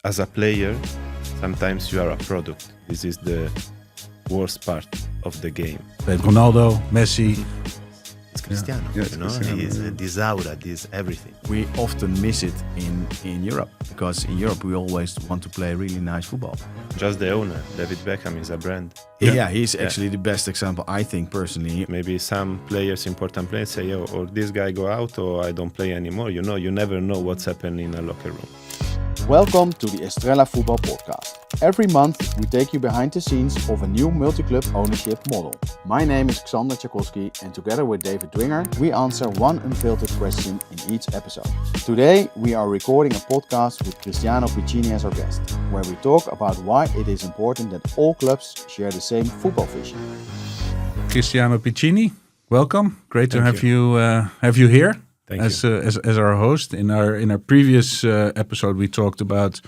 as a player, sometimes you are a product. This is the worst part of the game. Ronaldo, Messi. It's Cristiano, Cristiano. He's this aura, this everything. We often miss it in Europe, because in Europe we always want to play really nice football. Just the owner, David Beckham, is a brand. Yeah, he's actually the best example, I think, personally. Maybe some players, important players, say, "Oh, or this guy go out, or I don't play anymore." You never know what's happening in a locker room. Welcome to the Estrella Football Podcast. Every month we take you behind the scenes of a new multi-club ownership model. My name is Xander Tchaikovsky, and together with David Dwinger, we answer one unfiltered question in each episode. Today we are recording a podcast with Cristiano Piccini as our guest, where we talk about why it is important that all clubs share the same football vision. Cristiano Piccini, welcome. Great to Thank have you here. Thank you. As our host. In our previous episode, we talked about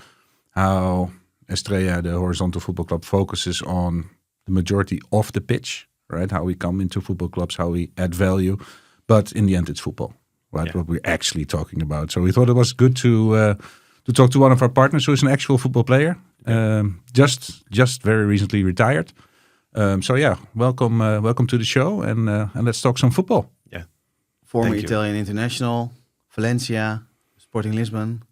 how Estrella, the horizontal football club, focuses on the majority of the pitch, right? How we come into football clubs, how we add value, but in the end, it's football, right? Yeah. What we're actually talking about. So we thought it was good to talk to one of our partners who is an actual football player, just very recently retired. Welcome to the show, and let's talk some football. Former Thank you. Italian international, Valencia, Sporting Lisbon,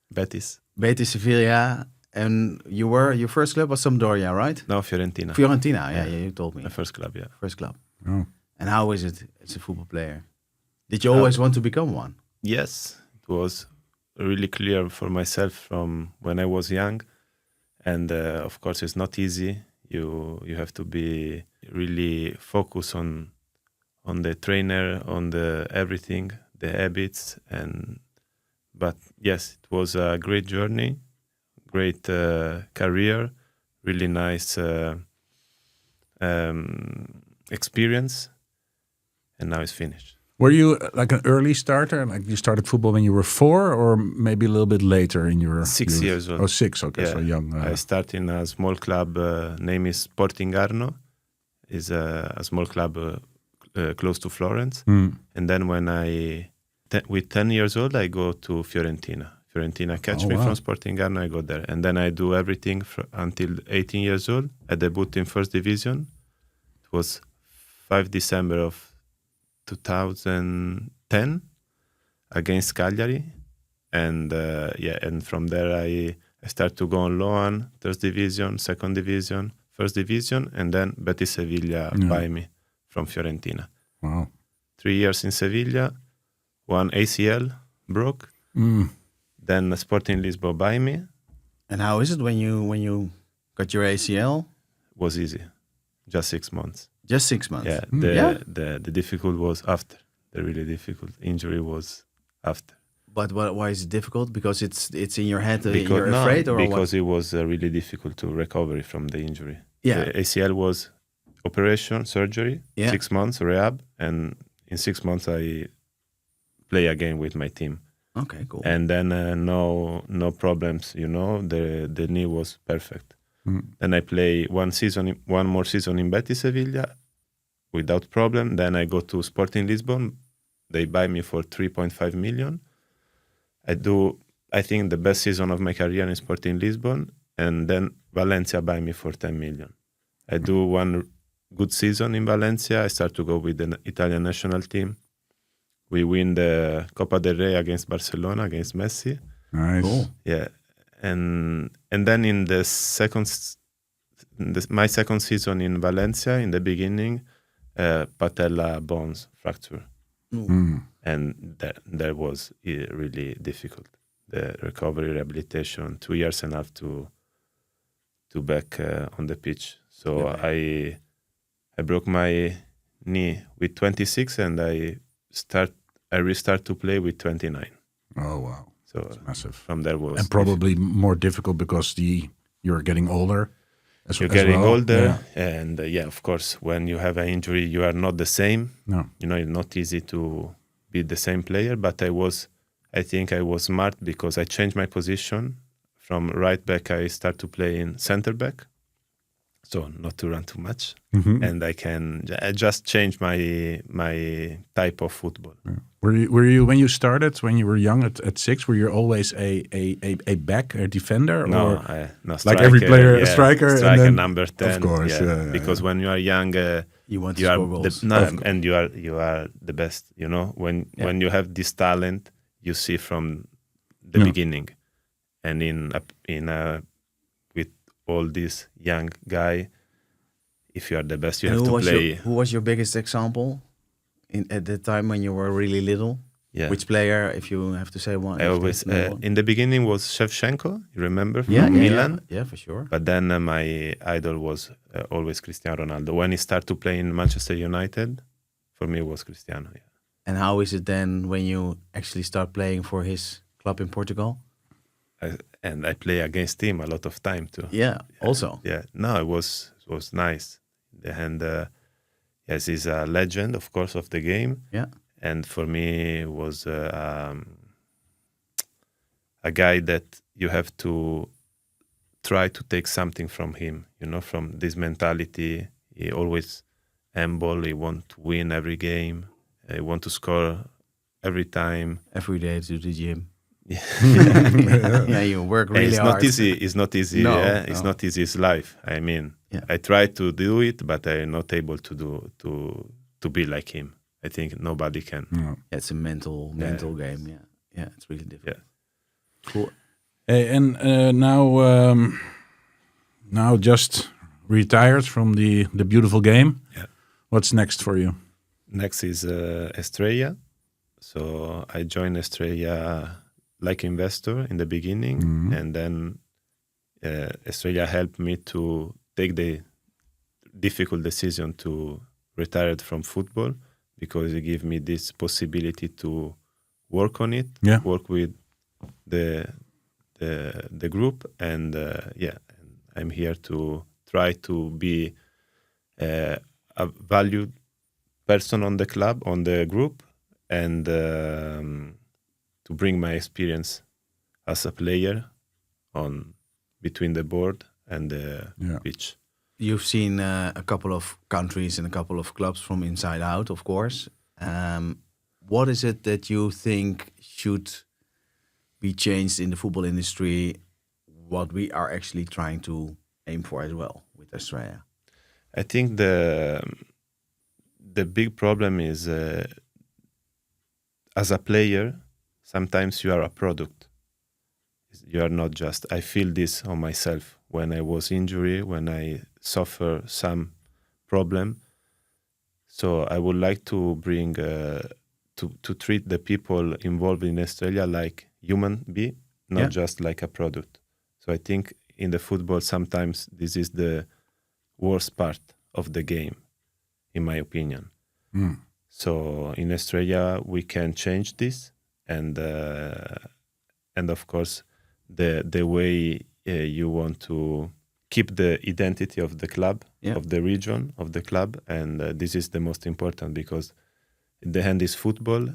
Betis. Betis Sevilla, and your first club was Sampdoria, right? No, Fiorentina. Fiorentina, yeah, you told me. My first club, yeah. First club. Oh. And how is it as a football player? Did you always want to become one? Yes, it was really clear for myself from when I was young, and of course it's not easy. You have to be really focused on the trainer, on the everything, the habits, but yes, it was a great journey, great career, really nice experience, and now it's finished. Were you like an early starter? Like you started football when you were 4, or maybe a little bit later in your 6 youth? years old. Oh, 6. Okay, Yeah. so young. I started in a small club. Name is Sporting Arno. Is a small club close to Florence. And then when with 10 years old, I go to Fiorentina. Fiorentina catch me from Sporting Arno. I go there, and then I do everything until 18 years old. I debut in first division. It was 5 December of 2010 against Cagliari, and and from there I start to go on loan, third division, second division, first division, and then Betis Sevilla buy me from Fiorentina. Wow. 3 years in Sevilla, one ACL broke. Then Sporting Lisbon buy me. And how is it when you got your ACL? Was easy, just 6 months. Just 6 months. Yeah, the difficult was after. The really difficult injury was after. But why is it difficult? Because it's in your head. Because, you're afraid, or because what? it was really difficult to recover from the injury. Yeah. The ACL was operation, surgery, 6 months rehab, and in 6 months I play again with my team. Okay, cool. And then no problems. The knee was perfect. Then I play one more season in Betis Sevilla without problem. Then I go to Sporting Lisbon. They buy me for 3.5 million. I think the best season of my career in Sporting Lisbon, and then Valencia buy me for 10 million. I do one good season in Valencia. I start to go with the Italian national team. We win the Copa del Rey against Barcelona, against Messi. Nice. Cool. Yeah, and then in my second season in Valencia, in the beginning, patella bones fracture, and that was really difficult. The recovery, rehabilitation, 2 years and a half to back on the pitch. So I broke my knee with 26, and I restart to play with 29. Oh wow! So that's massive. From there was and probably more difficult because you're getting older. You're getting older, and of course, when you have an injury, you are not the same. No, it's not easy to be the same player. But I think I was smart because I changed my position from right back. I start to play in center back, so not to run too much, Mhm. and I just change my type of football. Were you when you started, when you were young at 6, were you always a back, a defender, No, or no, like every player, a yeah, striker, and then, number 10. of course, yeah, because when you are young, You want to you are score goals. and you are the best. You know, when you have this talent, you see from the beginning, and with all this young guy, if you are the best, you And have to play. Who was your biggest example at the time when you were really little? Yeah. Which player, if you have to say one? I always in the beginning was Shevchenko. You remember from Milan? Yeah, for sure. But then my idol was always Cristiano Ronaldo. When he started to play in Manchester United, for me it was Cristiano. Yeah. And how is it then when you actually start playing for his club in Portugal? And I play against him a lot of time too. Yeah, also. Yeah, no, it was nice. And yes, he's a legend, of course, of the game. Yeah. And for me, it was a guy that you have to try to take something from him, from this mentality. He always humble. He want to win every game. He want to score every time. Every day to the gym. Yeah, yeah, you work really it's hard. not easy. It's not easy. No, It's no. not easy. It's life. I mean, Yeah. I try to do it, but I'm not able to be like him. I think nobody can. No. It's a mental game. Yeah, yeah, it's really difficult. Yeah. Cool. Hey, and now just retired from the beautiful game. Yeah. What's next for you? Next is Estrella. So I joined Estrella like investor in the beginning, and then Estrella helped me to take the difficult decision to retire from football, because it gave me this possibility to work on it, work with the group, and I'm here to try to be a valued person on the club, on the group, and to bring my experience as a player on between the board and the pitch. You've seen a couple of countries and a couple of clubs from inside out, of course. What is it that you think should be changed in the football industry? What we are actually trying to aim for as well with Estrella? I think the big problem is as a player, sometimes you are a product. You are not just. I feel this on myself when I was injured, when I suffer some problem. So I would like to bring to treat the people involved in Estrella like human being, not just like a product. So I think in the football sometimes this is the worst part of the game, in my opinion. So in Estrella we can change this, and of course the way you want to keep the identity of the club, of the region, of the club, and this is the most important, because in the end is football.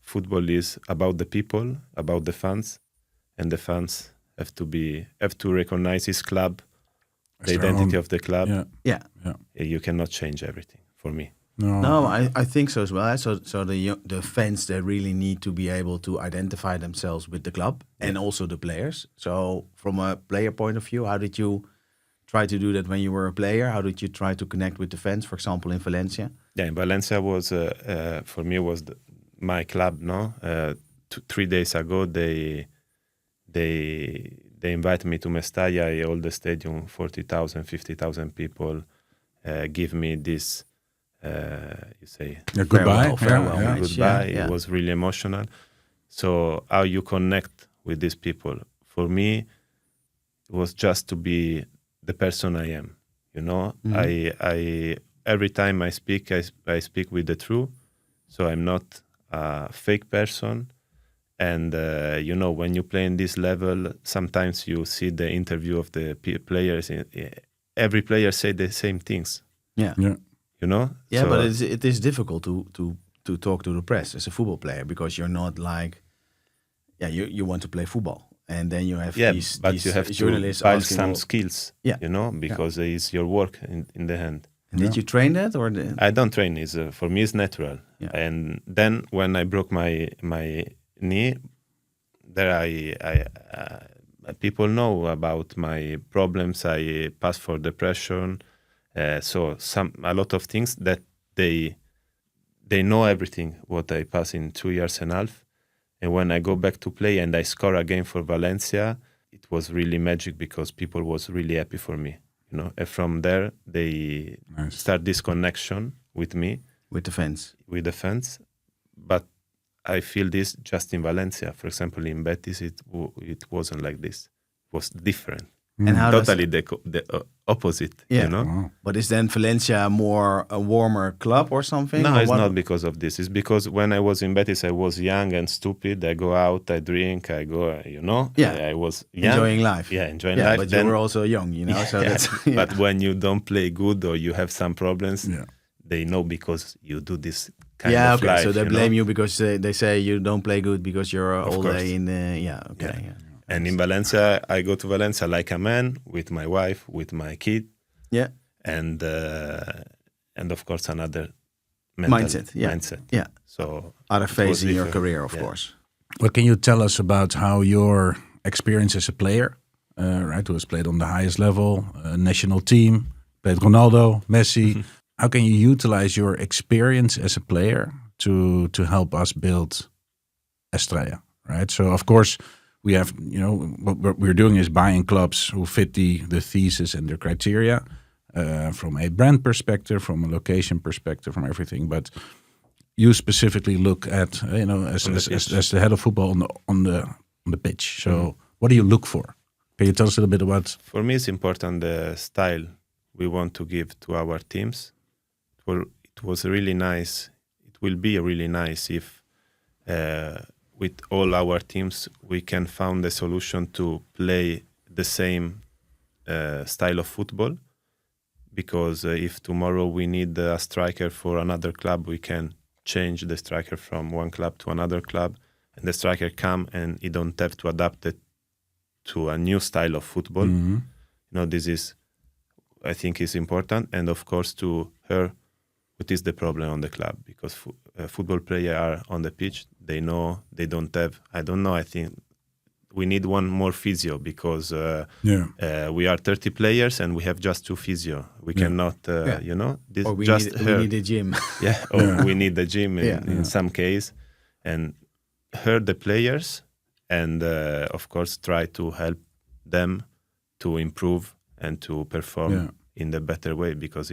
Football is about the people, about the fans, and the fans have to recognize his club, the identity of the club. Yeah. You cannot change everything for me. No, I think so as well. So the fans, they really need to be able to identify themselves with the club and also the players. So from a player point of view, how did you try to do that when you were a player? How did you try to connect with the fans, for example, in Valencia? Yeah, in Valencia was for me was my club. No, 3 days ago they invited me to Mestalla, all the stadium, 40,000, 50,000 people, give me this. You say goodbye. Farewell. Goodbye. Yeah. It was really emotional. So how you connect with these people? For me, it was just to be the person I am. I every time I speak with the truth. So I'm not a fake person. And when you play in this level, sometimes you see the interview of the players. Every player say the same things. Yeah. Yeah, So, but it is difficult to talk to the press as a football player, because you're not like, you want to play football. and then you have but these you have journalists to build asking, some well, skills, because it's your work in the hand. and did you train that or? I don't train. For me, it's natural. Yeah. And then when I broke my knee, there people know about my problems. I passed for depression, so a lot of things that they know everything what I pass in 2 years and a half. And when I go back to play and I score again for Valencia, it was really magic because people was really happy for me. And from there they start this connection with me, With the fans. But I feel this just in Valencia. For example, in Betis, it wasn't like this. It was different. And how Totally the opposite. Wow. But is then Valencia more a warmer club or something? No, or it's what? not because of this. It's because when I was in Betis, I was young and stupid. I go out, I drink, I go, Yeah. I was young. Enjoying life. Yeah, enjoying life. But Then, you were also young, so that's... But when you don't play good or you have some problems, Yeah. they know because you do this kind Yeah, of okay. life. So they blame you because they say you don't play good because you're all course. day in the... Yeah, okay. Yeah. Yeah. And in Valencia, I go to Valencia like a man, with my wife, with my kid, Yeah. and of course another mental Mindset, yeah. mindset. Yeah. So Other it phase was in your different. career, of Yeah. course. What can you tell us about how your experience as a player, right, who has played on the highest level, national team, played Ronaldo, Messi. How can you utilize your experience as a player to help us build Estrella, right? So, of course, we have, what we're doing is buying clubs who fit the thesis and the criteria from a brand perspective, from a location perspective, from everything. But you specifically look at, as the head of football on the pitch. So, what do you look for? Can you tell us a little bit about? For me, it's important the style we want to give to our teams. It was really nice. It will be really nice if with all our teams we can find a solution to play the same style of football. Because if tomorrow we need a striker for another club, we can change the striker from one club to another club, and the striker come and he don't have to adapt it to a new style of football. This is, I think, is important, and of course to her, what is the problem on the club? Because football players are on the pitch, they know they don't have. I don't know. I think we need one more physio because we are 30 players and we have just 2 physio. We cannot, this Or we need a gym. We need the gym in some case, and her the players, and of course try to help them to improve and to perform in the better way, because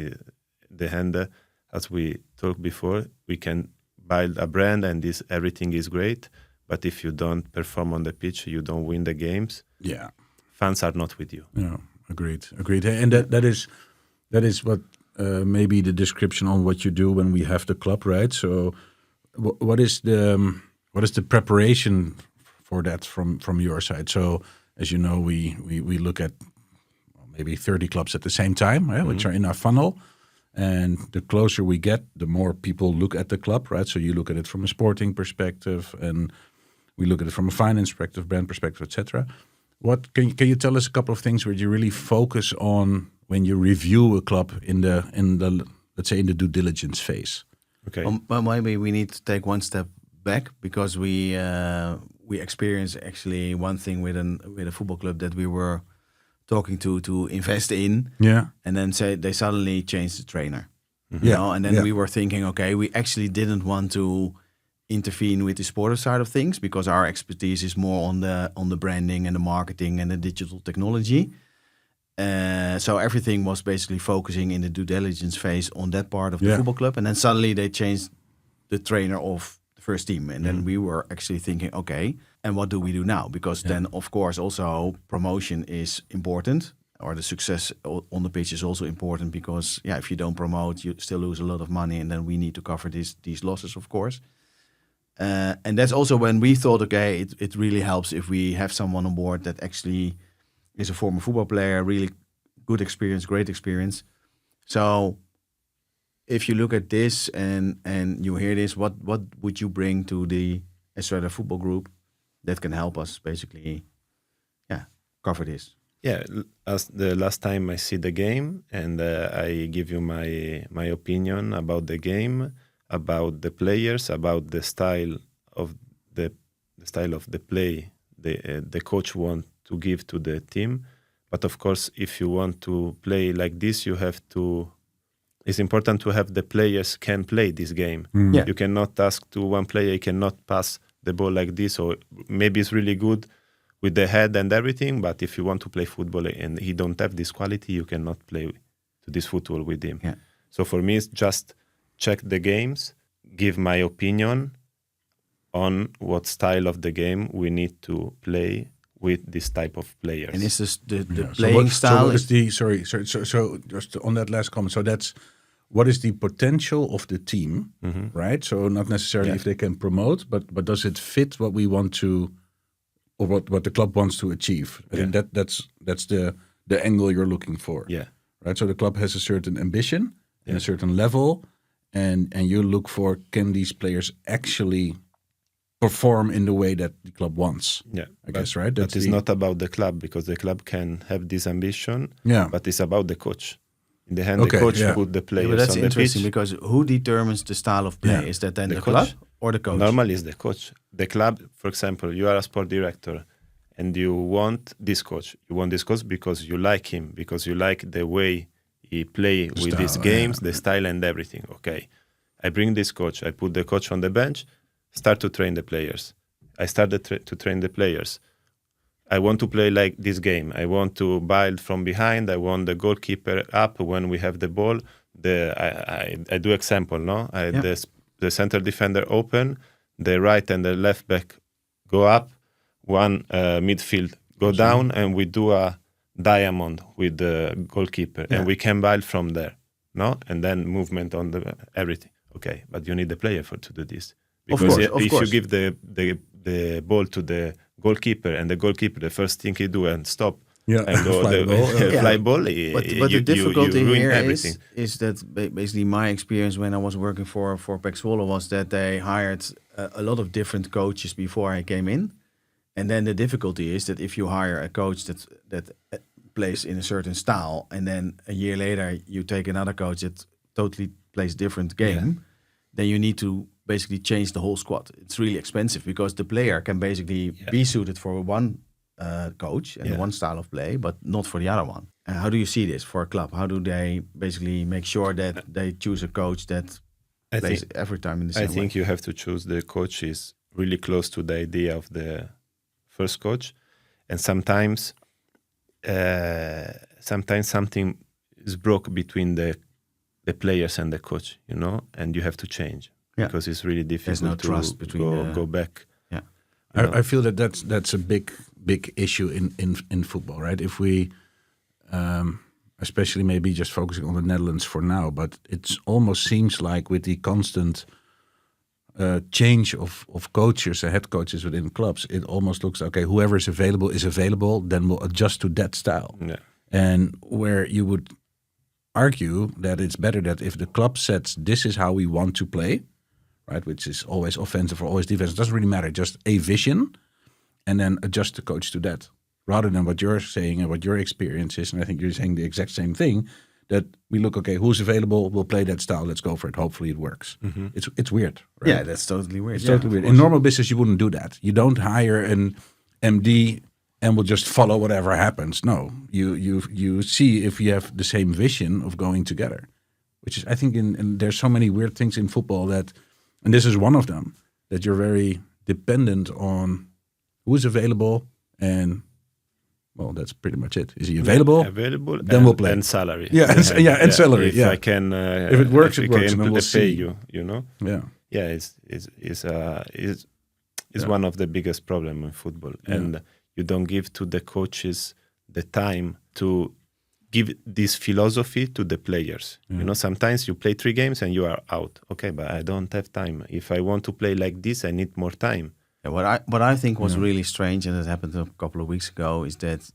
the hand, as we talked before, we can build a brand and everything is great, but if you don't perform on the pitch, you don't win the games. Yeah, fans are not with you. Yeah, agreed. And that is what maybe the description on what you do when we have the club, right? So, what is the preparation for that from your side? So, as you know, we look at maybe 30 clubs at the same time, right, which are in our funnel. And the closer we get, the more people look at the club, right? So you look at it from a sporting perspective, and we look at it from a finance perspective, brand perspective, etc. What can you tell us a couple of things where you really focus on when you review a club in the let's say in the due diligence phase? Okay. Well, maybe we need to take one step back, because we experienced actually one thing with a football club that we were talking to invest in, and then they suddenly changed the trainer, and then we were thinking, okay, we actually didn't want to intervene with the sportive side of things, because our expertise is more on the branding and the marketing and the digital technology. So everything was basically focusing in the due diligence phase on that part of the football club, and then suddenly they changed the trainer of the first team, and then we were actually thinking, okay, and what do we do now? Because then, of course, also promotion is important, or the success on the pitch is also important, because if you don't promote, you still lose a lot of money, and then we need to cover these losses, of course. And that's also when we thought, okay, it really helps if we have someone on board that actually is a former football player, really good experience, great experience. So if you look at this and you hear this, what would you bring to the Estrella Football Group that can help us basically cover this? Yeah, as the last time I see the game, and I give you my opinion about the game, about the players, about the style of the play the coach want to give to the team. But of course, if you want to play like this, you have to. It's important to have the players can play this game. Yeah. You cannot ask to one player, he cannot pass the ball like this, or maybe it's really good with the head and everything, but if you want to play football and he don't have this quality, you cannot play to this football with him. Yeah. So for me, it's just check the games, give my opinion on what style of the game we need to play with this type of players. And is this the Yeah. playing So style? what is the so just on that last comment? So that's what is the potential of the team, right? So not necessarily if they can promote, but does it fit what we want to, or what the club wants to achieve? I think that's the angle you're looking for. Yeah. Right. So the club has a certain ambition and a certain level, and you look for, can these players actually perform in the way that the club wants? Yeah, I guess, right? That is not about the club, because the club can have this ambition. Yeah. But it's about the coach. In the hand, Okay, the coach yeah. put the Yeah, players but that's on the interesting pitch. because who determines the style of play? Yeah. Is that then The the coach. club or the coach? Normally, it's the coach. The club, for example, you are a sport director, and you want this coach. You want this coach because you like him, because you like the way he play with these style, games, the style and everything. Okay, I bring this coach. I put the coach on the bench, start to train the players. I started to train the players. I want to play like this game. I want to build from behind. I want the goalkeeper up when we have the ball. I do example, no? The center defender open, the right and the left back go up, one midfield go down, and we do a diamond with the goalkeeper, and we can build from there, no? And then movement on the everything. Okay, but you need the player to do this. Because if you give the ball to the goalkeeper, and the goalkeeper, the first thing he do and stop and go fly ball, But the difficulty you ruin here everything. is that basically my experience when I was working for Pek Zwolle was that they hired a lot of different coaches before I came in. And then the difficulty is that if you hire a coach that plays in a certain style, and then a year later you take another coach that totally plays different game, then you need to basically change the whole squad. It's really expensive because the player can basically be suited for one coach and one style of play, but not for the other one. How do you see this for a club? How do they basically make sure that they choose a coach that plays every time in the same way? I think you have to choose the coach is really close to the idea of the first coach, and sometimes something is broke between the players and the coach, and you have to change because it's really difficult. There's no trust between go back. Yeah, I feel that's a big issue in football, right? If we, especially maybe just focusing on the Netherlands for now, but it almost seems like with the constant change of coaches, head coaches within clubs, it almost looks okay. Whoever is available, then we'll adjust to that style. Yeah. And where you would argue that it's better that if the club sets this is how we want to play, right, which is always offensive or always defensive, it doesn't really matter, just a vision, and then adjust the coach to that, rather than what you're saying and what your experience is. And I think you're saying the exact same thing, that we look, okay, who's available, we'll play that style, let's go for it, hopefully it works. It's weird, right? Yeah, that's totally weird. It's totally weird. In normal business, you wouldn't do that. You don't hire an MD and will just follow whatever happens. No, you see if you have the same vision of going together, which is, I think, in there's so many weird things in football that, and this is one of them, that you're very dependent on who is available, and well, that's pretty much it. Is he available? Available, then we'll play. And salary. Yeah, and salary. If I can, if it works, it works, and then we'll pay see. you know. Yeah. It's one of the biggest problem in football, and you don't give to the coaches the time to give this philosophy to the players. Sometimes you play 3 games and you are out. Okay, but I don't have time. If I want to play like this, I need more time. Yeah, what I think was really strange, and it happened a couple of weeks ago, is that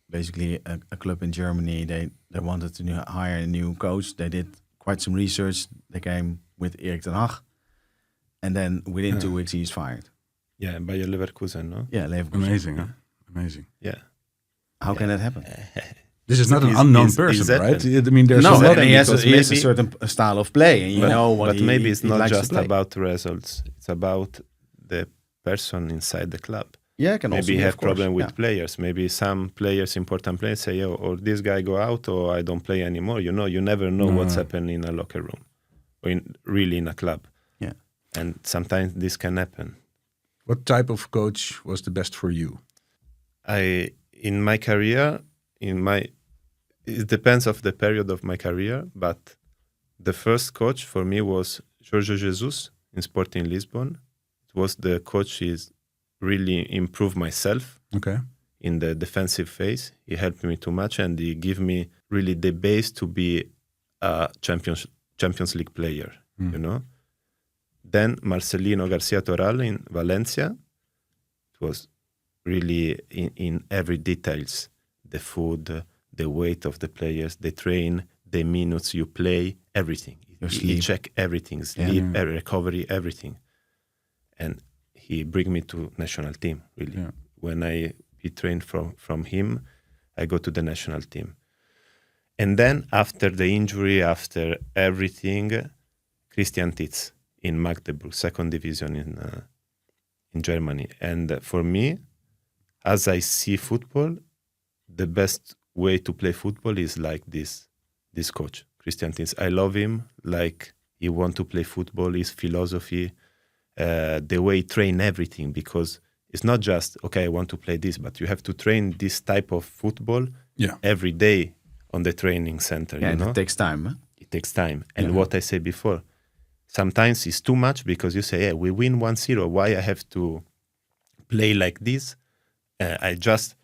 basically a club in Germany, they wanted to hire a new coach. They did quite some research. They came with Erik ten Hag, and then within 2 weeks he is fired. Yeah, Bayer Leverkusen, no? Yeah, Leverkusen. Amazing, huh? Amazing. Yeah. How can that happen? This is not an Is- unknown is person, that right? an- I mean, there's No, a lot. and he has because a certain style of play, and you know what but he, maybe it's he not likes just to play. about results. It's about the person inside the club. Yeah, can also Maybe be, have of course. problem with Yeah. players. Maybe some players, important players, say, "Oh, or this guy go out, or I don't play anymore." You never know what's happening in a locker room, or really in a club. Yeah. And sometimes this can happen. What type of coach was the best for you? In my career, it depends of the period of my career, but the first coach for me was Jorge Jesus in Sporting Lisbon. It was the coach who's really improved myself Okay. in the defensive phase. He helped me too much, and he gave me really the base to be a Champions League player, Then Marcelino Garcia Toral in Valencia. It was really in every details, the food, the weight of the players, the train, the minutes you play, everything. He check everything, sleep, recovery, everything. And he bring me to national team, really. Yeah. When he trained from him, I go to the national team. And then after the injury, after everything, Christian Titz in Magdeburg, second division in Germany. And for me, as I see football, the best way to play football is like this coach, Christian Titz. I love him, like he want to play football, his philosophy, the way he train everything, because it's not just, okay, I want to play this, but you have to train this type of football every day on the training center. Yeah, it takes time. Huh? It takes time. And what I said before, sometimes it's too much because you say, hey, we win 1-0. Why I have to play like this? I just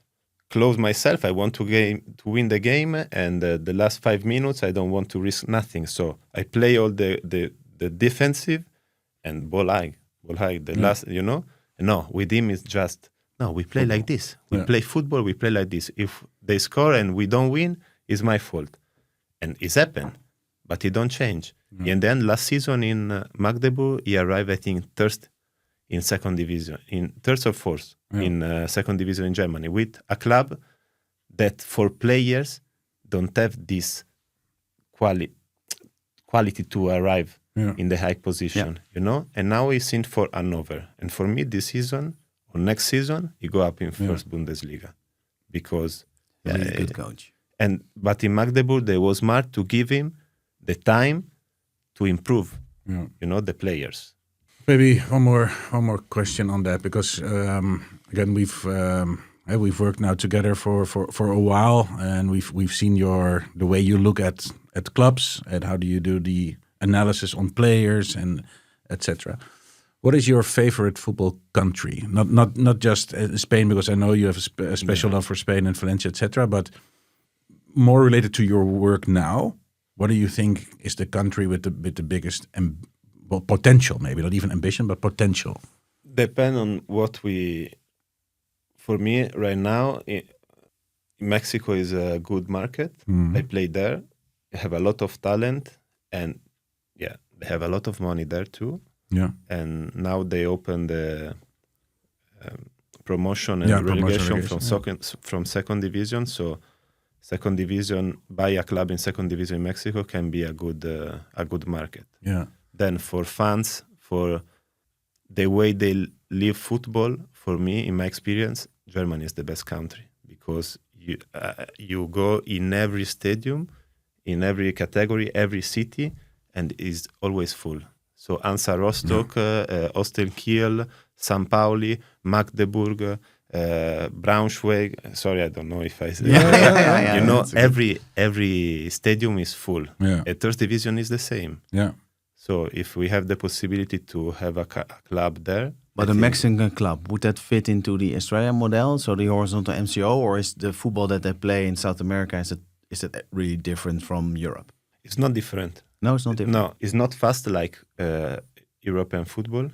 close myself. I want to win the game. And the last 5 minutes, I don't want to risk nothing. So I play all the defensive and ball high. The last, No, with him it's just, no, we play like this. We play football, we play like this. If they score and we don't win, it's my fault. And it's happened, but he don't change. And then last season in Magdeburg, he arrived, I think, third in second division, in third or fourth in second division in Germany, with a club that for players don't have this quality to arrive in the high position, And now he's in for Hannover. And for me, this season or next season, he go up in first Bundesliga, because He's a good coach. But in Magdeburg, they was smart to give him the time to improve, the players. Maybe one more question on that, because again we've worked now together for a while, and we've seen the way you look at clubs, and how do you do the analysis on players and etc. What is your favorite football country? Not just Spain, because I know you have a special love for Spain and Valencia, etc. But more related to your work now, what do you think is the country with the biggest potential? Maybe not even ambition, but potential. Depend on what we. For me, right now, Mexico is a good market. I play there. I have a lot of talent, and they have a lot of money there too. Yeah. And now they open the promotion and relegation from second division. So second division, buy a club in second division in Mexico can be a good market. Yeah. Then for fans, for the way they live football, for me, in my experience, Germany is the best country, because you go in every stadium, in every category, every city, and is always full. So Hansa Rostock, Holstein Kiel, St. Pauli, Magdeburg, Braunschweig. Sorry, I don't know if I say. Every stadium is full. Yeah. A third division is the same. Yeah. So if we have the possibility to have a club there. But a Mexican club, would that fit into the Estrella model, so the horizontal MCO, or is the football that they play in South America, is it really different from Europe? It's not different. No, it's not different. No, it's not fast like European football.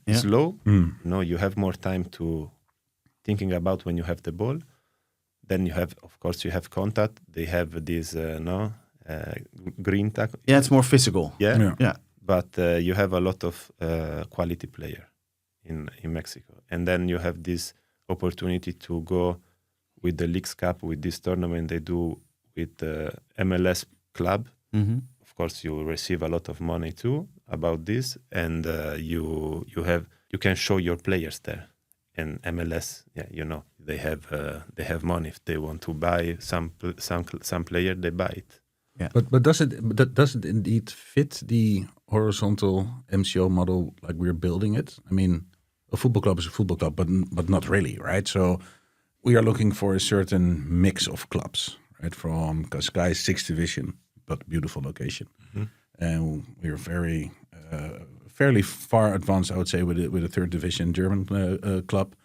It's slow. You have more time to thinking about when you have the ball. Then you have contact. They have this green tackle. Yeah, it's more physical. Yeah. But you have a lot of quality player in Mexico, and then you have this opportunity to go with the Leagues Cup, with this tournament they do with the MLS club. Of course, you receive a lot of money too about this, and you can show your players there. And MLS, they have money. If they want to buy some player, they buy it. Yeah. But does it indeed fit the horizontal MCO model like we're building it? I mean, a football club is a football club, but not really, right? So we are looking for a certain mix of clubs, right? From Cascais 6th division, but beautiful location, and we're very fairly far advanced, I would say, with a 3rd division German club.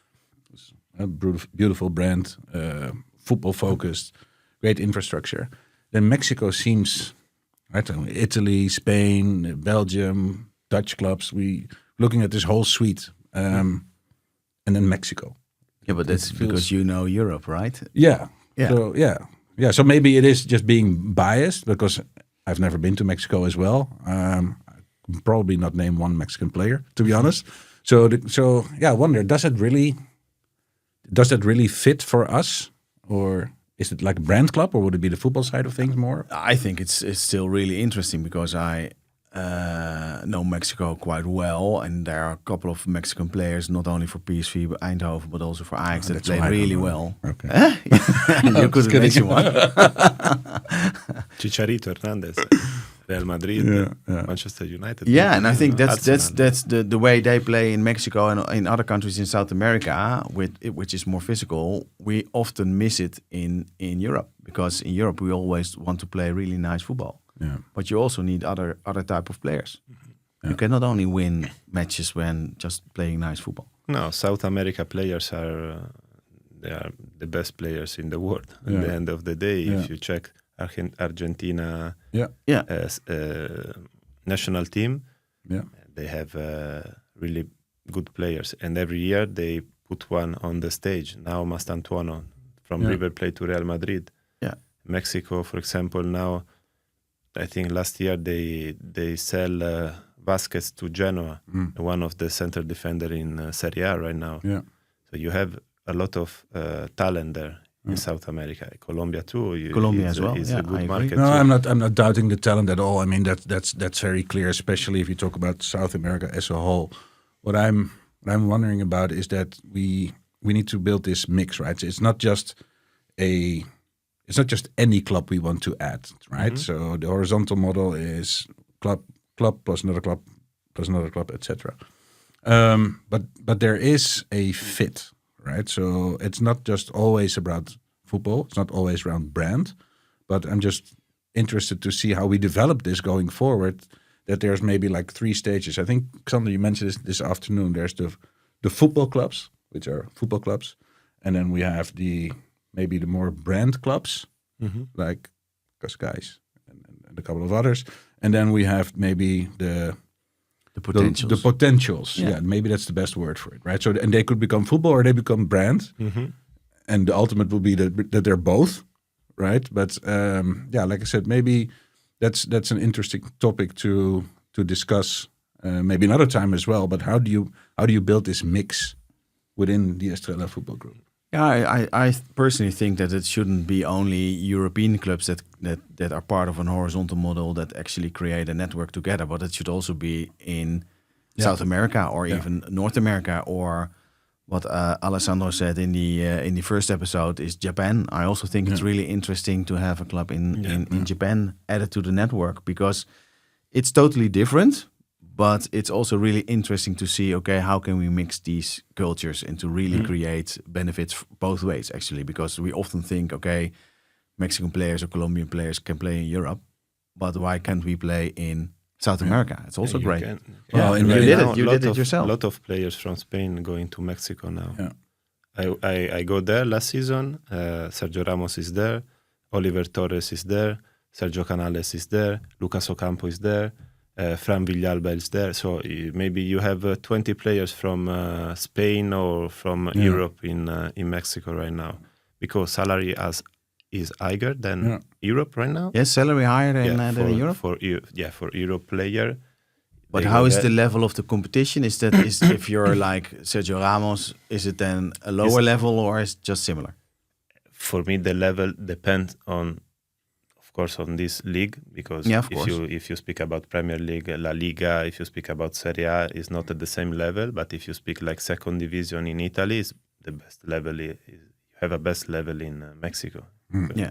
It's a beautiful brand, football focused, great infrastructure. Then Mexico seems, right? Italy, Spain, Belgium, Dutch clubs. We looking at this whole suite, and then Mexico. Yeah, but that's because you know Europe, right? Yeah. So, yeah. So maybe it is just being biased because I've never been to Mexico as well. I can probably not name one Mexican player, to be honest. So I wonder, does that really fit for us, or is it like a brand club, or would it be the football side of things more? I think it's still really interesting because I know Mexico quite well, and there are a couple of Mexican players, not only for PSV Eindhoven, but also for Ajax that play really well. Okay. You couldn't mention one. Chicharito Hernandez, Real Madrid, Manchester United. Yeah, and I think that's the way they play in Mexico and in other countries in South America, which is more physical. We often miss it in Europe because in Europe we always want to play really nice football. Yeah. But you also need other type of players. You cannot only win matches when just playing nice football. No, South America players are the best players in the world. At the end of the day, if you check Argentina national team, they have really good players, and every year they put one on the stage. Now Mastantuono from River Plate to Real Madrid. Mexico, for example, now I think last year they sell Vasquez to Genoa, one of the center defender in Serie A right now. So you have a lot of talent there in South America. Colombia too. Colombia as well. Is a good market. No, too. I'm not doubting the talent at all. I mean that's very clear, especially if you talk about South America as a whole. What I'm wondering about is that we need to build this mix, right? So it's not just any club we want to add, right? So the horizontal model is club plus another club plus another club, etc. But there is a fit, right? So it's not just always about football. It's not always around brand. But I'm just interested to see how we develop this going forward. That there's maybe like 3 stages. I think, Xander, you mentioned this afternoon. There's the football clubs, which are football clubs. And then we have maybe the more brand clubs, like Cascais and a couple of others. And then we have maybe the potentials. The potentials. Yeah, maybe that's the best word for it, right? So, and they could become football or they become brand. And the ultimate will be that they're both, right? But like I said, maybe that's an interesting topic to discuss maybe another time as well. But how do you build this mix within the Estrella Football Group? Yeah, I personally think that it shouldn't be only European clubs that are part of an horizontal model that actually create a network together, but it should also be in South America or even North America, or what Alessandro said in the first episode is Japan. I also think it's really interesting to have a club in Japan added to the network because it's totally different. But it's also really interesting to see, okay, how can we mix these cultures and to really create benefits both ways, actually? Because we often think, okay, Mexican players or Colombian players can play in Europe, but why can't we play in South America? It's also great. Well, and you did it yourself. A lot of players from Spain going to Mexico now. I go there last season. Sergio Ramos is there. Oliver Torres is there. Sergio Canales is there. Lucas Ocampo is there. Fran Villalba is there, so maybe you have 20 players from Spain or from Europe in Mexico right now, because salary is higher than Europe right now. Yes, salary higher than Europe. For Europe player. But how is the level of the competition? Is if you're like Sergio Ramos, is it then a lower level or is it just similar? for me, the level depends on, of course, on this league, because if you speak about Premier League, La Liga, if you speak about Serie A, it's not at the same level. But if you speak like second division in Italy, it's the best level. You have a best level in Mexico. Yeah,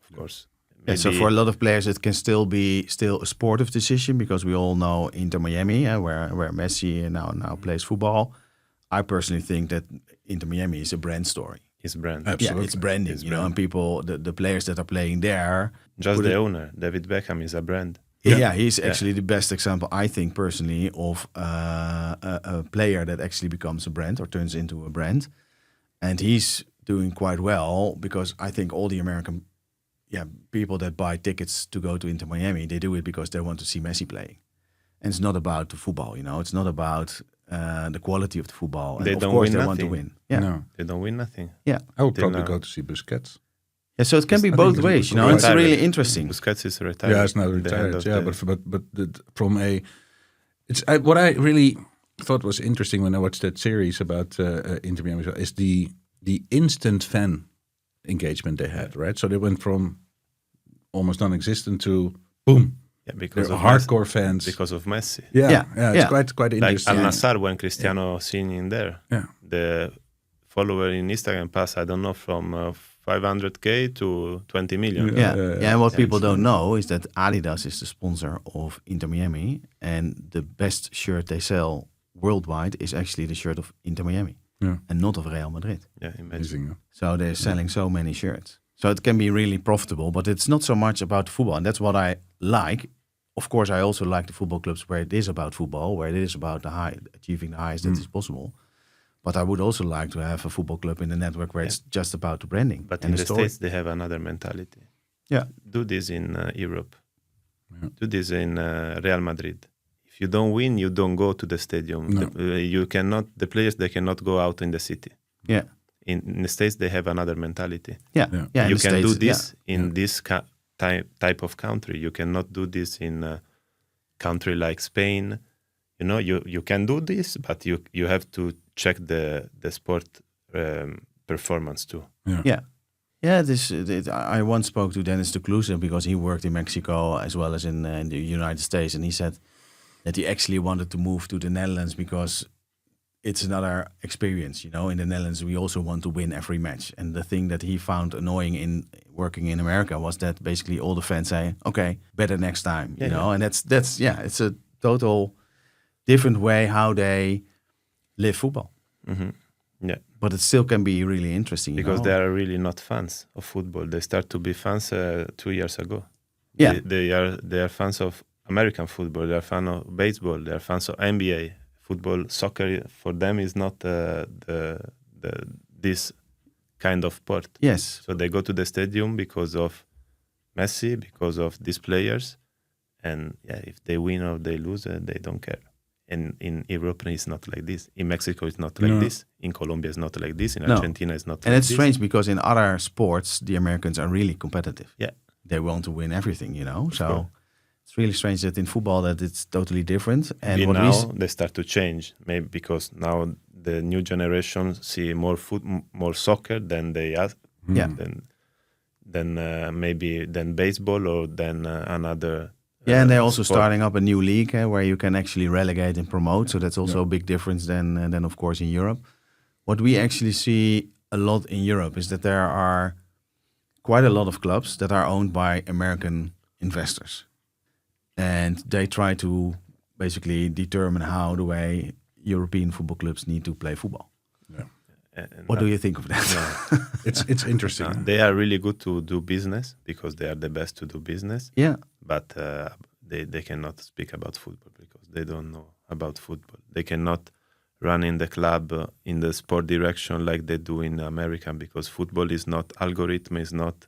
of course. Yeah, so for a lot of players, it can still be a sportive decision, because we all know Inter Miami, where Messi now plays football. I personally think that Inter Miami is a brand story. It's brand. Absolutely. Yeah, it's branding, It's you know, and people, the players that are playing there. Just the owner, David Beckham, is a brand. Yeah, he's actually the best example, I think, personally, of a player that actually becomes a brand or turns into a brand. And he's doing quite well, because I think all the American people that buy tickets to go to Inter Miami, they do it because they want to see Messi playing. And it's not about the football, you know. It's not about the quality of the football. They And don't of course win they nothing. want to win. Yeah. No. They don't win nothing. Yeah. I would Till probably now. go to see Busquets. Yeah, so it can be I both think ways, you know. Busquets It's really retired. interesting. Busquets is retired. Yeah, it's now at the end retired. of Yeah, the- but from a, what I really thought was interesting when I watched that series about Inter Miami is the instant fan engagement they had, right? So they went from almost non-existent to boom. Yeah, because They're of hardcore Messi, fans. because of Messi. Yeah, it's Yeah. quite Like interesting. Al Nassr, when Cristiano singing there, Yeah. the follower in Instagram pass, I don't know, from 500K to 20 million. Yeah, and what people don't know is that Adidas is the sponsor of Inter Miami, and the best shirt they sell worldwide is actually the shirt of Inter Miami, and not of Real Madrid. Yeah, imagine. Amazing, yeah. So they're selling so many shirts. So it can be really profitable, but it's not so much about football, and that's what I like. Of course, I also like the football clubs where it is about football, where it is about achieving the highest that is possible. But I would also like to have a football club in the network where it's just about the branding. But and in the story. States, they have another mentality. Yeah. Do this in Europe. Do this in Real Madrid. If you don't win, you don't go to the stadium. No. The players, they cannot go out in the city. Yeah. In the States, they have another mentality. Yeah. Yeah. Yeah. in You the can do States, this in this type of country. You cannot do this in a country like Spain. You know, you can do this, but you have to check the sport performance too. Yeah. Yeah, I once spoke to Dennis de Kloeze because he worked in Mexico as well as in the United States. And he said that he actually wanted to move to the Netherlands because it's another experience. You know, in the Netherlands, we also want to win every match. And the thing that he found annoying in working in America was that basically all the fans say, okay, better next time, you know, and that's it's a total different way how they live football. Mm-hmm. Yeah. But it still can be really interesting. Because they are really not fans of football. They start to be fans 2 years ago. Yeah. They are fans of American football. They are fans of baseball. They are fans of NBA. Football, soccer, for them is not this kind of sport. Yes. So they go to the stadium because of Messi, because of these players. And if they win or they lose, they don't care. And in Europe, it's not like this. In Mexico, it's not like this. In Colombia, it's not like this. In Argentina, it's not like this. And it's strange because in other sports, the Americans are really competitive. Yeah. They want to win everything, you know. So it's really strange that in football that it's totally different. And what now they start to change, maybe because now the new generation see more soccer than they ask. Yeah. Than baseball or than another. Yeah, and they're also sport. starting up a new league where you can actually relegate and promote. So that's also a big difference than of course in Europe. What we actually see a lot in Europe is that there are quite a lot of clubs that are owned by American investors, and they try to basically determine how the way European football clubs need to play football. What do you think of that? It's interesting. They are really good to do business because they are the best to do business. Yeah. But they cannot speak about football because they don't know about football. They cannot run in the club in the sport direction like they do in America because football is not algorithm, is not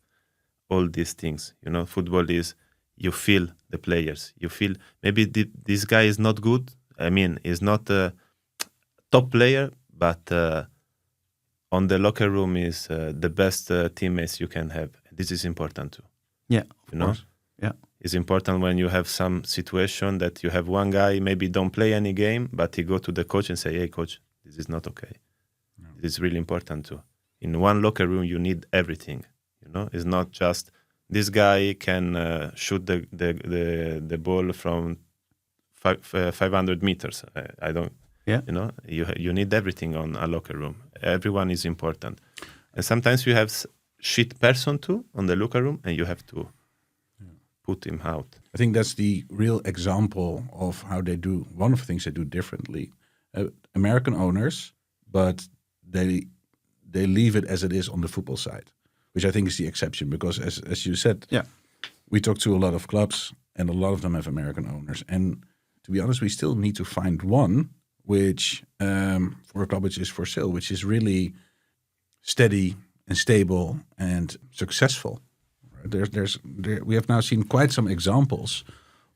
all these things. You know, football is you feel the players. You feel maybe this guy is not good. I mean, he's not a top player, but on the locker room is the best teammates you can have. This is important too. Yeah, of you course. know? Yeah. It's important when you have some situation that you have one guy maybe don't play any game, but he go to the coach and say, "Hey, coach, this is not okay." This is really important too. in one locker room you need everything. You know, it's not just this guy can shoot the ball from 500 meters. I don't. Yeah. You know, you need everything on a locker room. Everyone is important, and sometimes you have shit person too on the locker room, and you have to put him out. I think that's the real example of how they do. One of the things they do differently. American owners, but they leave it as it is on the football side, which I think is the exception. Because as you said, we talk to a lot of clubs, and a lot of them have American owners. And to be honest, we still need to find one which for a club which is for sale, which is really steady and stable and successful. We have now seen quite some examples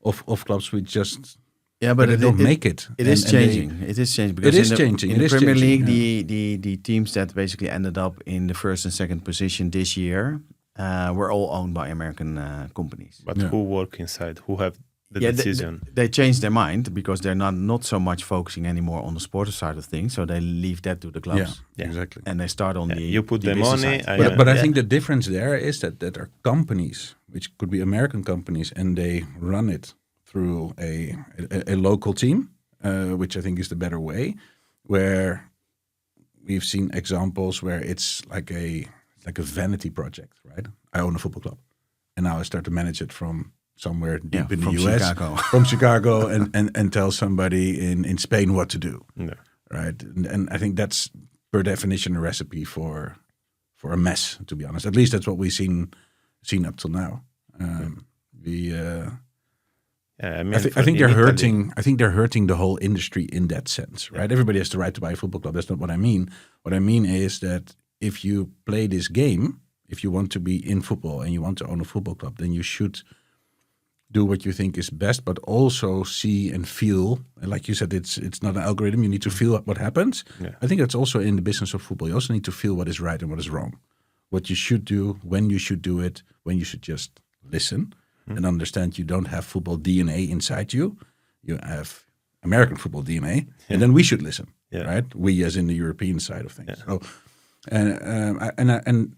of clubs which just but they don't make it. It is changing. It is changing because in the Premier League, the teams that basically ended up in the first and second position this year were all owned by American companies. But who work inside? Who have the decision? They changed their mind because they're not so much focusing anymore on the sports side of things. So they leave that to the clubs. Yeah, exactly. And they start on you put the money. But I think the difference there is that are companies, which could be American companies, and they run it through a local team, which I think is the better way, where we've seen examples where it's like a vanity project, right? I own a football club, and now I start to manage it from somewhere deep in the US, Chicago. from Chicago, and tell somebody in Spain what to do, right? And I think that's per definition a recipe for a mess, to be honest. At least that's what we've seen up till now. I think they're hurting. I think they're hurting the whole industry in that sense, right? Everybody has the right to buy a football club. That's not what I mean. What I mean is that if you play this game, if you want to be in football and you want to own a football club, then you should do what you think is best, but also see and feel. And like you said, it's not an algorithm. You need to feel what happens. Yeah. I think that's also in the business of football. You also need to feel what is right and what is wrong, what you should do, when you should do it, when you should just listen. And understand you don't have football DNA inside you. You have American football DNA, and then we should listen, right? We as in the European side of things. Yeah. So, and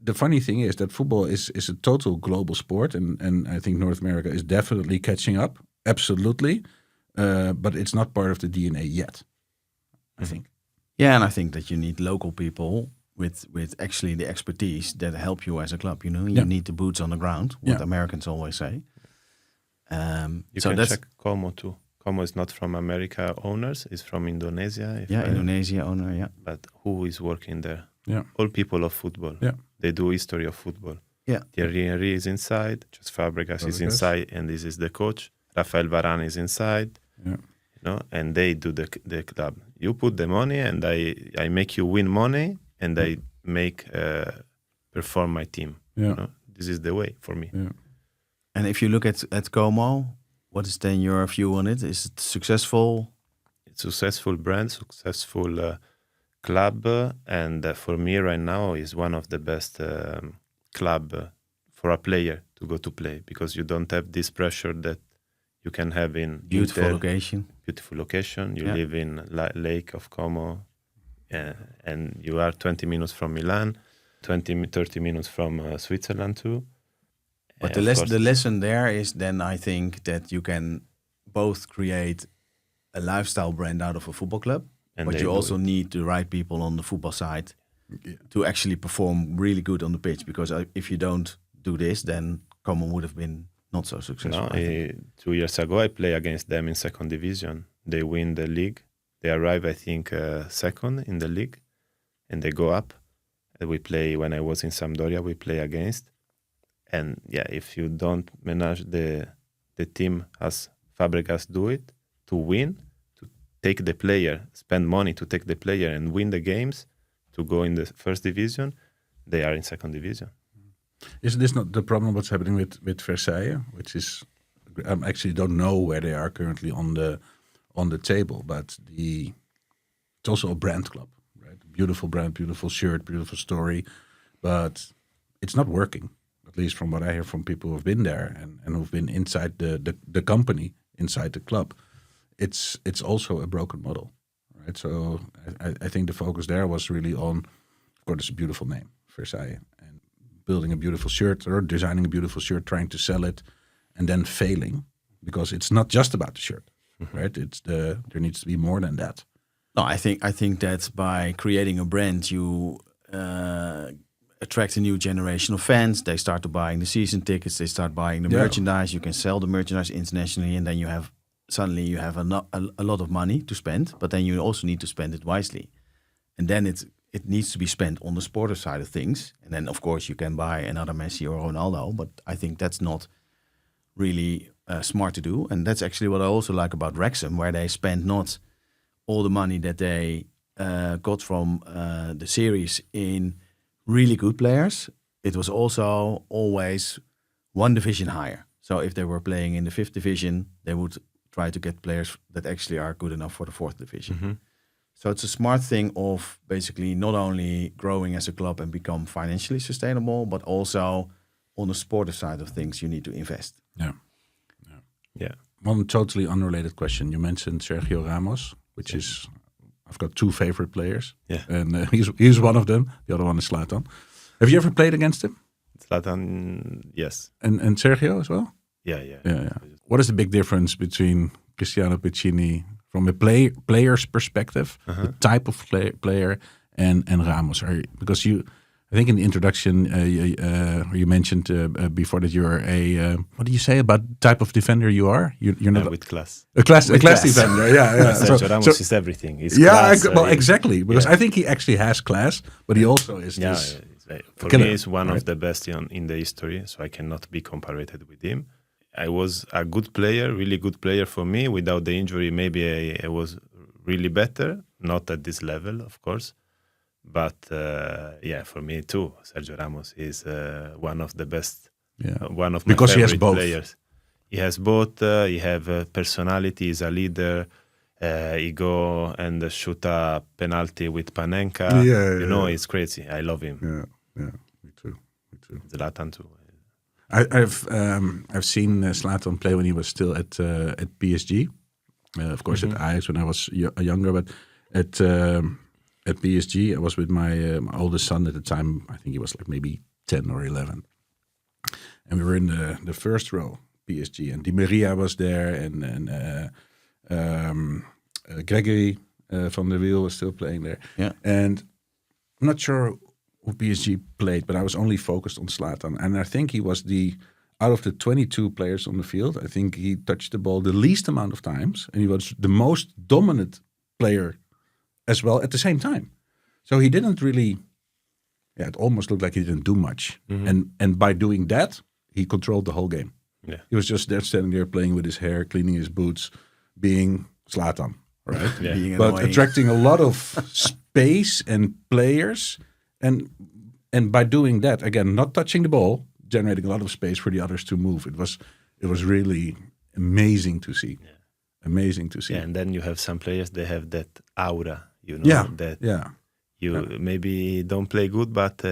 the funny thing is that football is a total global sport, and I think North America is definitely catching up, absolutely, but it's not part of the DNA yet, I think. Yeah, and I think that you need local people with actually the expertise that help you as a club. You know, you need the boots on the ground. What Americans always say. You can check Como too. Como is not from America owners; it's from Indonesia. Indonesia owner. Yeah, but who is working there? Yeah, all people of football. Yeah, they do history of football. Yeah, Thierry Henry is inside. Just Fabregas is inside, and this is the coach. Rafael Varane is inside. Yeah. You know, and they do the club. You put the money, and I make you win money. And I make perform my team. Yeah. You know? This is the way for me. Yeah. And if you look at Como, what is then your view on it? Is it successful? It's a successful brand, successful club, and for me right now is one of the best club for a player to go to play, because you don't have this pressure that you can have in beautiful Inter, location. Beautiful location. You live in Lake of Como. And you are 20 minutes from Milan, 30 minutes from Switzerland too. But the lesson there is then, I think, that you can both create a lifestyle brand out of a football club, but you also need the right people on the football side to actually perform really good on the pitch. Because if you don't do this, then Como would have been not so successful. No, 2 years ago, I played against them in second division. They win the league. They arrive, I think, second in the league, and they go up. We play, when I was in Sampdoria, we play against. And if you don't manage the team as Fabregas do it, to win, to take the player, spend money to take the player and win the games, to go in the first division, they are in second division. Is this not the problem what's happening with Versailles, which is, I actually don't know where they are currently on the table, but it's also a brand club, right? Beautiful brand, beautiful shirt, beautiful story, but it's not working. At least from what I hear from people who've been there and who've been inside the company, inside the club, it's also a broken model, right? So I think the focus there was really on, of course, it's a beautiful name, Versailles. And building a beautiful shirt or designing a beautiful shirt, trying to sell it, and then failing because it's not just about the shirt, right? There needs to be more than that. No, I think that by creating a brand, you attract a new generation of fans. They start to buying the season tickets. They start buying the merchandise. You can sell the merchandise internationally, and then you have a lot of money to spend. But then you also need to spend it wisely, and then it needs to be spent on the sporter side of things. And then of course you can buy another Messi or Ronaldo. But I think that's not really smart to do. And that's actually what I also like about Wrexham, where they spend not all the money that they got from the series in really good players. It was also always one division higher. So if they were playing in the 5th division, they would try to get players that actually are good enough for the 4th division. Mm-hmm. So it's a smart thing of basically not only growing as a club and become financially sustainable, but also on the sportive side of things, you need to invest. Yeah. One totally unrelated question. You mentioned Sergio Ramos, which is, I've got 2 favorite players. Yeah. And he's one of them. The other one is Zlatan. Have you ever played against him? Zlatan, yes. And Sergio as well? Yeah. What is the big difference between Cristiano Piccini from a player's perspective, the type of player, and Ramos? Because I think in the introduction, you mentioned before that you're what do you say about the type of defender you are? You're not with class. A class defender. Yeah. Sergio Ramos is everything. He's class, exactly. Because I think he actually has class, but he also is this. For me, he's one of the best in the history, so I cannot be compared with him. I was a good player, really good player for me. Without the injury, maybe I was really better. Not at this level, of course. But for me too, Sergio Ramos is one of the best, one of my favorite players. He has both. He have personality. He's a leader. He go and shoot a penalty with Panenka. It's crazy. I love him. Yeah, me too. Zlatan too. I've seen Zlatan play when he was still at PSG. Of course, at Ajax when I was younger, but at PSG, I was with my oldest son at the time. I think he was like maybe 10 or 11. And we were in the first row, PSG. And Di Maria was there. And Gregory van der Wiel was still playing there. Yeah. And I'm not sure who PSG played, but I was only focused on Zlatan. And I think he was out of the 22 players on the field, I think he touched the ball the least amount of times. And he was the most dominant player as well at the same time. So he didn't really, it almost looked like he didn't do much. Mm-hmm. And by doing that, he controlled the whole game. Yeah. He was just there standing there playing with his hair, cleaning his boots, being Zlatan, right? Yeah. But attracting a lot of space and players. And by doing that, again, not touching the ball, generating a lot of space for the others to move. It was really amazing to see. Yeah. Amazing to see. Yeah, and then you have some players, they have that aura, you maybe don't play good, but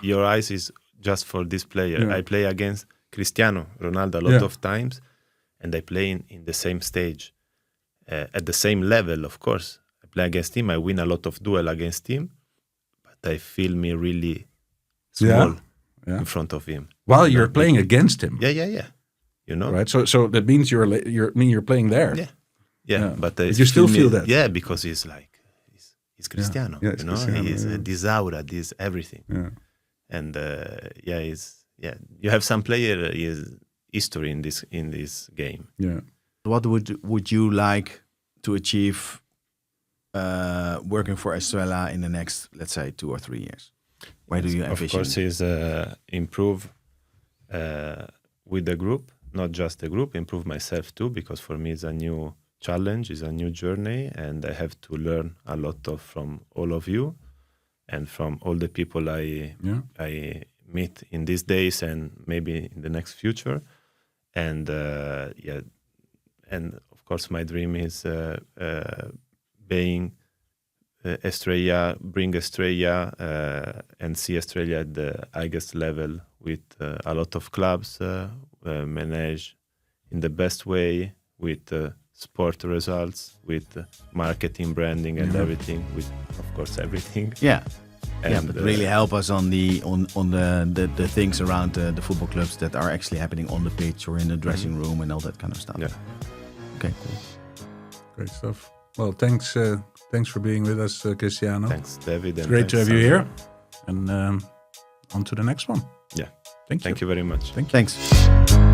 your eyes is just for this player. Yeah. I play against Cristiano Ronaldo a lot of times, and I play in the same stage, at the same level, of course. I play against him, I win a lot of duel against him, but I feel me really small in front of him. While you're playing against him. Yeah. Right. So that means you're playing there. Yeah. But you still feel that. Yeah, because he's Cristiano. Yeah, Cristiano, he's this aura, this everything. Yeah. And you have some player history in this game. Yeah. What would you like to achieve working for Estrella in the next, let's say, 2 or 3 years? Where do you envision? Of course, is improve with the group, not just the group, improve myself too, because for me it's a new challenge, it's a new journey, and I have to learn a lot from all of you and from all the people I meet in these days and maybe in the next future. And and of course my dream is being Estrella, bring Estrella and see Estrella at the highest level with a lot of clubs, manage in the best way with sport results, with marketing, branding, and everything, with of course everything. Yeah. And, but really help us on the things around the football clubs that are actually happening on the pitch or in the dressing room and all that kind of stuff. Yeah. Okay, cool. Great stuff. Well, thanks for being with us, Cristiano. Thanks, David. It's great to have you here. And on to the next one. Yeah. Thank you. Thank you very much. Thank you. Thanks.